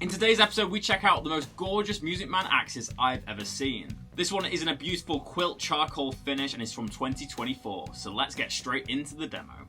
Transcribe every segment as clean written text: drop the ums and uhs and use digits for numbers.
In today's episode, we check out the most gorgeous Musicman axes I've ever seen. This one is in a beautiful quilt charcoal finish and is from 2024, so let's get straight into the demo.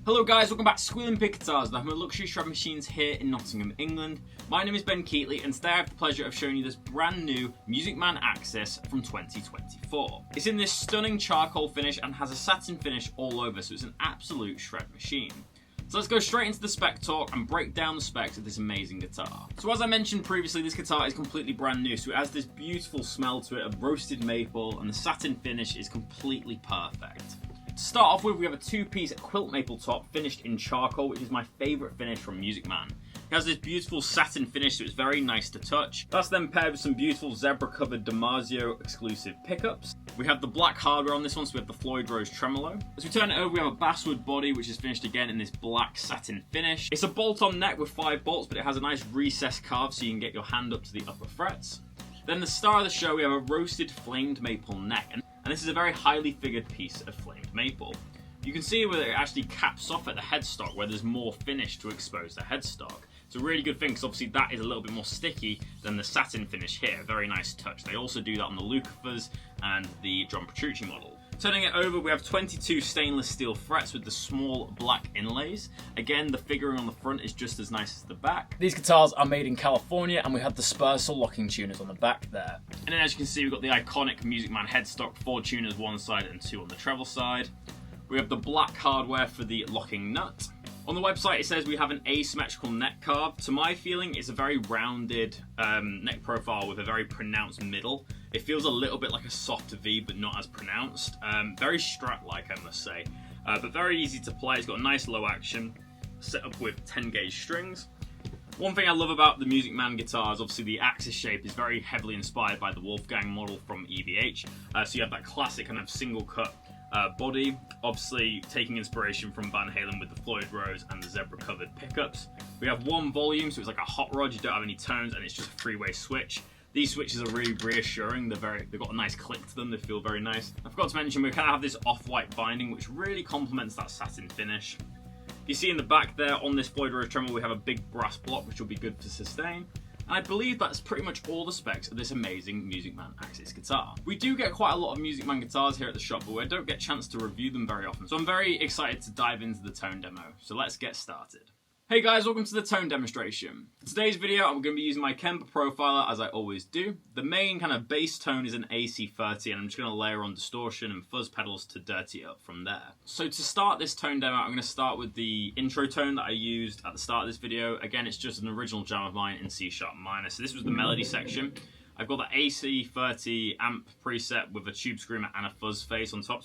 Hello guys, welcome back to Squealing Pig Guitars, the home of luxury shred machines here in Nottingham, England. My name is Ben Keightley and today I have the pleasure of showing you this brand new Musicman Axis from 2024. It's in this stunning charcoal finish and has a satin finish all over, so it's an absolute shred machine. So let's go straight into the spec talk and break down the specs of this amazing guitar. So as I mentioned previously, this guitar is completely brand new, so it has this beautiful smell to it of roasted maple and the satin finish is completely perfect. To start off with, we have a two-piece quilt maple top finished in charcoal, which is my favourite finish from Musicman. It has this beautiful satin finish, so it's very nice to touch. That's then paired with some beautiful zebra-covered DiMarzio exclusive pickups. We have the black hardware on this one, so we have the Floyd Rose tremolo. As we turn it over, we have a basswood body, which is finished again in this black satin finish. It's a bolt-on neck with 5 bolts, but it has a nice recessed carve, so you can get your hand up to the upper frets. Then the star of the show, we have a roasted flamed maple neck. And this is a very highly figured piece of flamed maple. You can see where it actually caps off at the headstock where there's more finish to expose the headstock. It's a really good thing because obviously that is a little bit more sticky than the satin finish here. Very nice touch. They also do that on the Lucifers and the John Petrucci model. Turning it over, we have 22 stainless steel frets with the small black inlays. Again, the figuring on the front is just as nice as the back. These guitars are made in California and we have the Spursel locking tuners on the back there. And then as you can see, we've got the iconic Musicman headstock, 4 tuners one side and 2 on the treble side. We have the black hardware for the locking nut. On the website it says we have an asymmetrical neck carve. To my feeling, it's a very rounded neck profile with a very pronounced middle. It feels a little bit like a soft V, but not as pronounced. Very Strat-like, I must say. But very easy to play. It's got a nice low action, set up with 10 gauge strings. One thing I love about the Musicman guitars, obviously the axis shape is very heavily inspired by the Wolfgang model from EVH. So you have that classic kind of single cut body, obviously taking inspiration from Van Halen with the Floyd Rose and the zebra covered pickups. We have 1 volume, so it's like a hot rod, you don't have any tones, and it's just a 3-way switch. These switches are really reassuring, they've got a nice click to them, they feel very nice. I forgot to mention we kind of have this off-white binding which really complements that satin finish. You see in the back there on this Floyd Rose tremolo we have a big brass block which will be good for sustain. And I believe that's pretty much all the specs of this amazing Musicman Axis guitar. We do get quite a lot of Musicman guitars here at the shop, but we don't get a chance to review them very often. So I'm very excited to dive into the tone demo. So let's get started. Hey guys, welcome to the tone demonstration. For today's video, I'm going to be using my Kemper profiler as I always do. The main kind of bass tone is an AC30 and I'm just going to layer on distortion and fuzz pedals to dirty it up from there. So to start this tone demo, I'm going to start with the intro tone that I used at the start of this video. Again, it's just an original jam of mine in C# minor. So this was the melody section. I've got the AC30 amp preset with a tube screamer and a fuzz face on top.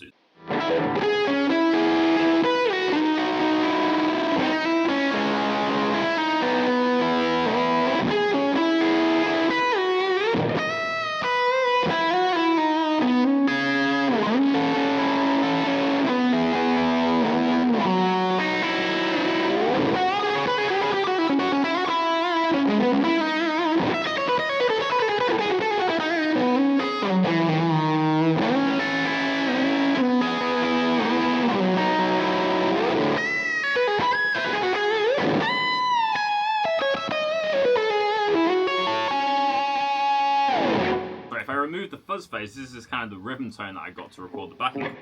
If I remove the fuzz phase, this is kind of the rhythm tone that I got to record the backing of.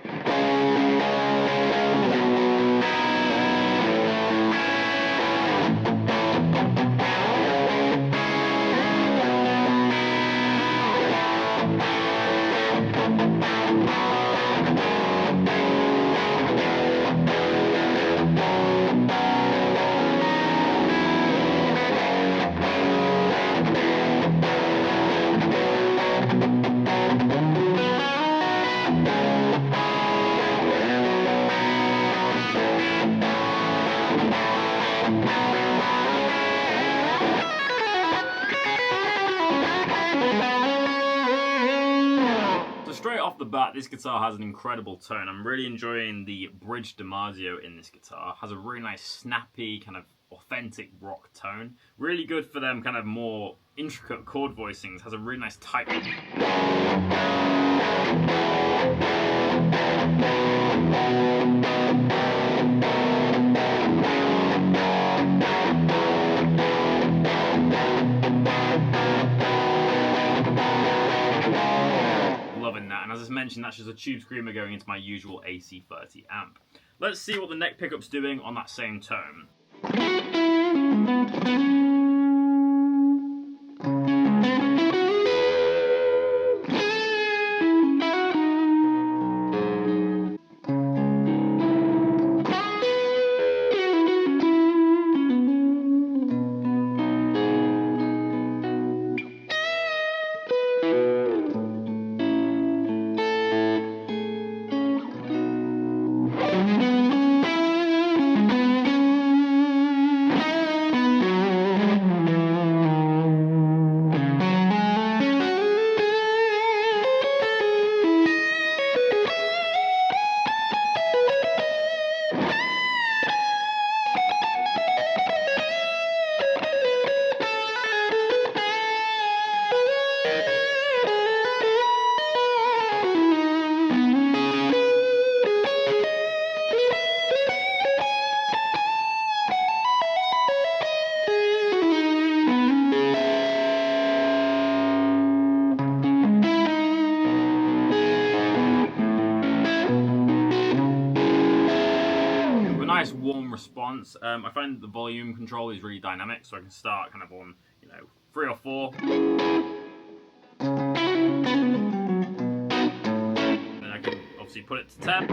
off the bat, this guitar has an incredible tone. I'm really enjoying the bridge DiMarzio in this guitar. It has a really nice snappy, kind of authentic rock tone. Really good for them kind of more intricate chord voicings. Has a really nice tight. Loving that, and as I mentioned, that's just a tube screamer going into my usual AC30 amp. Let's see what the neck pickup's doing on that same tone. Nice warm response. I find the volume control is really dynamic, so I can start kind of on, 3 or 4. Then I can obviously put it to 10.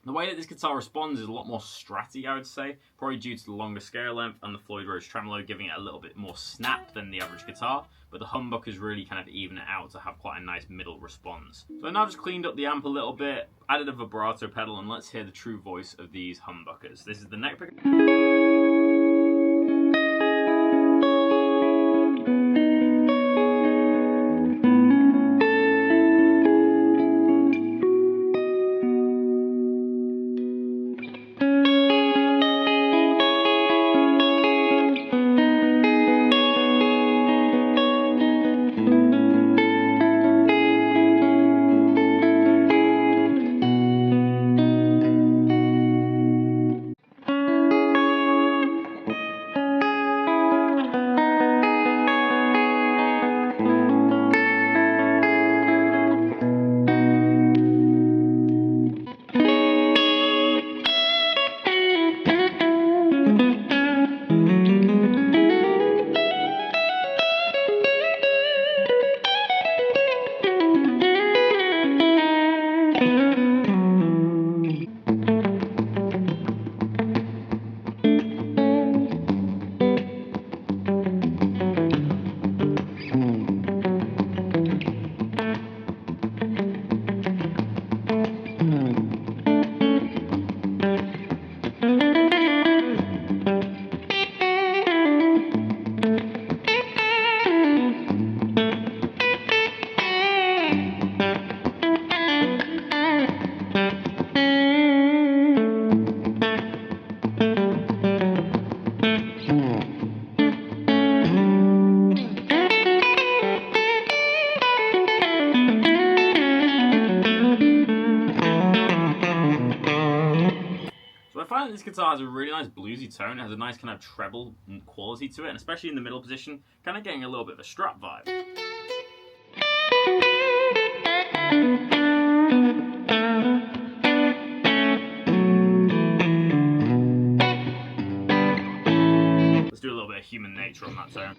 The way that this guitar responds is a lot more stratty, I would say, probably due to the longer scale length and the Floyd Rose tremolo giving it a little bit more snap than the average guitar, but the humbuckers really kind of even it out to have quite a nice middle response. So I've now just cleaned up the amp a little bit, added a vibrato pedal, and let's hear the true voice of these humbuckers. This is the neck pickup. This guitar has a really nice bluesy tone. It has a nice kind of treble quality to it, and especially in the middle position, kind of getting a little bit of a Strat vibe. Let's do a little bit of Human Nature on that tone.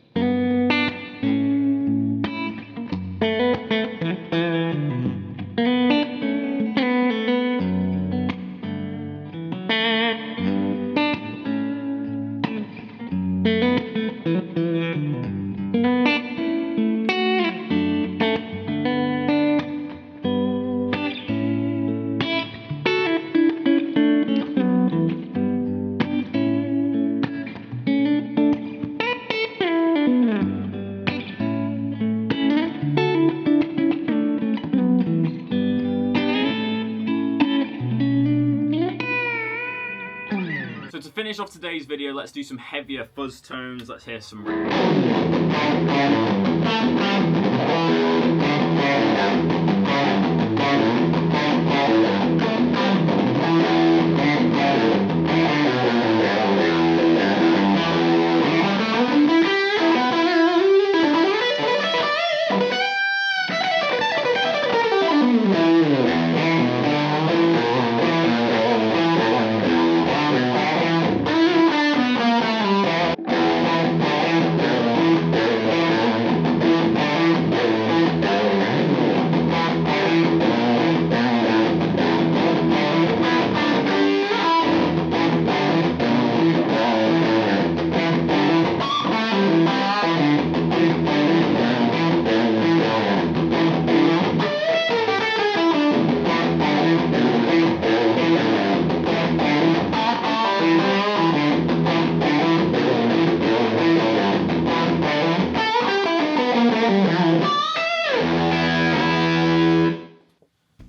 So to finish off today's video, let's do some heavier fuzz tones. Let's hear some...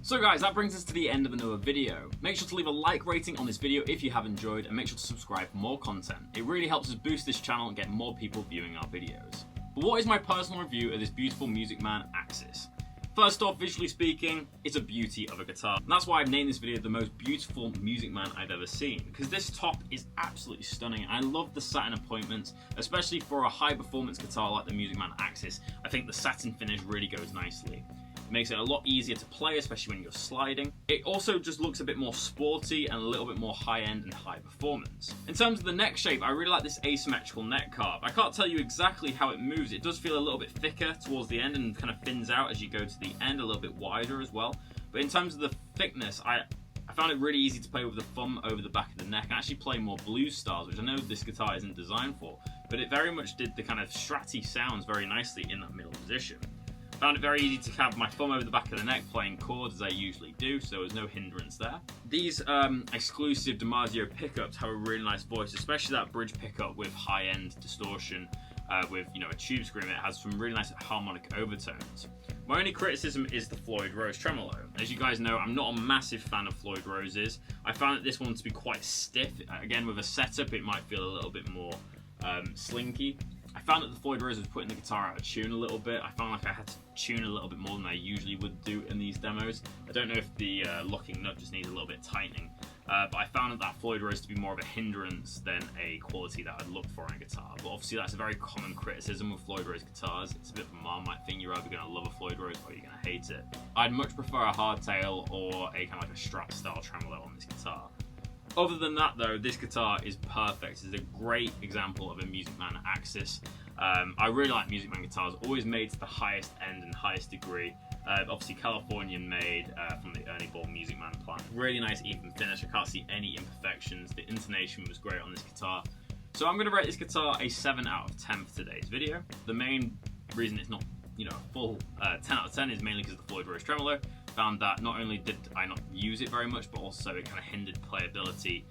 So guys, that brings us to the end of another video. Make sure to leave a like rating on this video if you have enjoyed, and make sure to subscribe for more content. It really helps us boost this channel and get more people viewing our videos. But what is my personal review of this beautiful Musicman Axis? First off, visually speaking, it's a beauty of a guitar. And that's why I've named this video the most beautiful Musicman I've ever seen, because this top is absolutely stunning. I love the satin appointments, especially for a high performance guitar like the Musicman Axis. I think the satin finish really goes nicely. It makes it a lot easier to play, especially when you're sliding. It also just looks a bit more sporty and a little bit more high-end and high performance. In terms of the neck shape, I really like this asymmetrical neck carve. I can't tell you exactly how it moves. It does feel a little bit thicker towards the end and kind of thins out as you go to the end, a little bit wider as well. But in terms of the thickness, I found it really easy to play with the thumb over the back of the neck and actually play more blues styles, which I know this guitar isn't designed for, but it very much did the kind of stratty sounds very nicely in that middle position. Found it very easy to have my thumb over the back of the neck playing chords as I usually do, so there was no hindrance there. These exclusive DiMarzio pickups have a really nice voice, especially that bridge pickup with high-end distortion with a tube scream. It has some really nice harmonic overtones. My only criticism is the Floyd Rose tremolo. As you guys know, I'm not a massive fan of Floyd Roses. I found this one to be quite stiff. Again, with a setup, it might feel a little bit more slinky. I found that the Floyd Rose was putting the guitar out of tune a little bit. I found like I had to tune a little bit more than I usually would do in these demos. I don't know if the locking nut just needs a little bit tightening, but I found that Floyd Rose to be more of a hindrance than a quality that I'd look for in a guitar. But obviously that's a very common criticism of Floyd Rose guitars. It's a bit of a Marmite thing. You're either going to love a Floyd Rose or you're going to hate it. I'd much prefer a hardtail or a kind of like a Strat style tremolo on this guitar. Other than that though, this guitar is perfect. It's a great example of a Musicman Axis. I really like Musicman guitars, always made to the highest end and highest degree. Obviously Californian made from the Ernie Ball Musicman plant. Really nice even finish. I can't see any imperfections. The intonation was great on this guitar. So I'm going to rate this guitar a 7 out of 10 for today's video. The main reason it's not a full 10 out of 10 is mainly because of the Floyd Rose tremolo. Found that not only did I not use it very much, but also it kind of hindered playability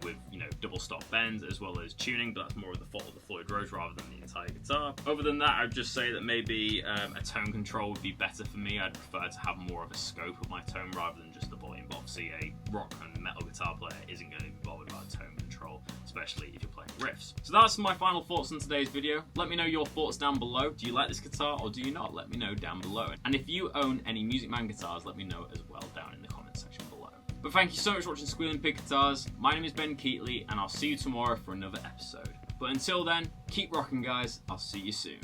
with double stop bends as well as tuning, but that's more of the fault of the Floyd Rose rather than the entire guitar. Other than that, I'd just say that maybe a tone control would be better for me. I'd prefer to have more of a scope of my tone rather than just the volume. But obviously a rock and metal guitar player isn't going to be bothered about tone control, especially if you're playing riffs. So that's my final thoughts on today's video. Let me know your thoughts down below. Do you like this guitar or do you not? Let me know down below. And if you own any Musicman guitars, let me know as well down in the comments section below. But thank you so much for watching Squealing Pig Guitars. My name is Ben Keightley and I'll see you tomorrow for another episode. But until then, keep rocking guys. I'll see you soon.